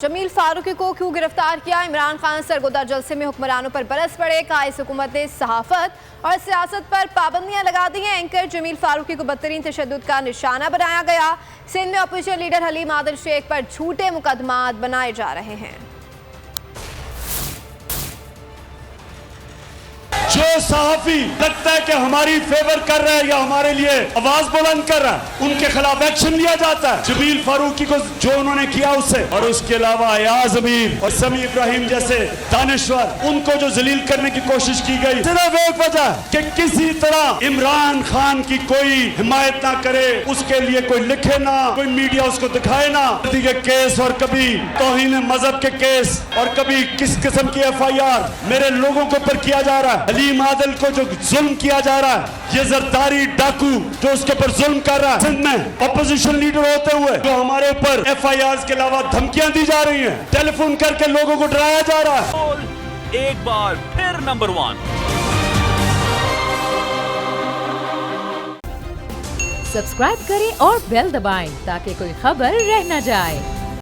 जमील फारूकी को क्यों गिरफ्तार किया? इमरान खान सरगोदा जलसे में हुक्मरानों पर बरस पड़े। कायस हुकूमत ने सहाफत और सियासत पर पाबंदियां लगा दी हैं। एंकर जमील फारूकी को बदतरीन तशद्दुद का निशाना बनाया गया। सिंध में अपोजिशन लीडर हलीम आदिल शेख पर झूठे मुकदमात बनाए जा रहे हैं। जो सहाफी लगता है कि हमारी फेवर कर रहा है या हमारे लिए आवाज बुलंद कर रहा है, उनके खिलाफ एक्शन लिया जाता है। जमील फारूकी को जो उन्होंने किया उससे, और उसके अलावा अयाज अमीर और समी इब्राहिम जैसे दानिश्वर, उनको जो जलील करने की कोशिश की गई, सिर्फ एक वजह कि किसी तरह इमरान खान की कोई हिमायत ना करे, उसके लिए कोई लिखे ना, कोई मीडिया उसको दिखाए ना। के केस और कभी तौहीन मजहब के केस और कभी किस किस्म की FIR मेरे लोगों के ऊपर किया जा रहा है। हलीम आदिल को जो जुल्म किया जा रहा है, ये जरदारी डाकू जो उसके ऊपर जुल्म कर रहा है, सिंध में अपोजिशन लीडर होते हुए जो हमारे ऊपर FIRs के अलावा धमकियां दी जा रही हैं, टेलीफोन करके लोगों को डराया जा रहा है। एक बार फिर नंबर 1 सब्सक्राइब करें और बेल दबाएं ताकि कोई खबर रह न जाए।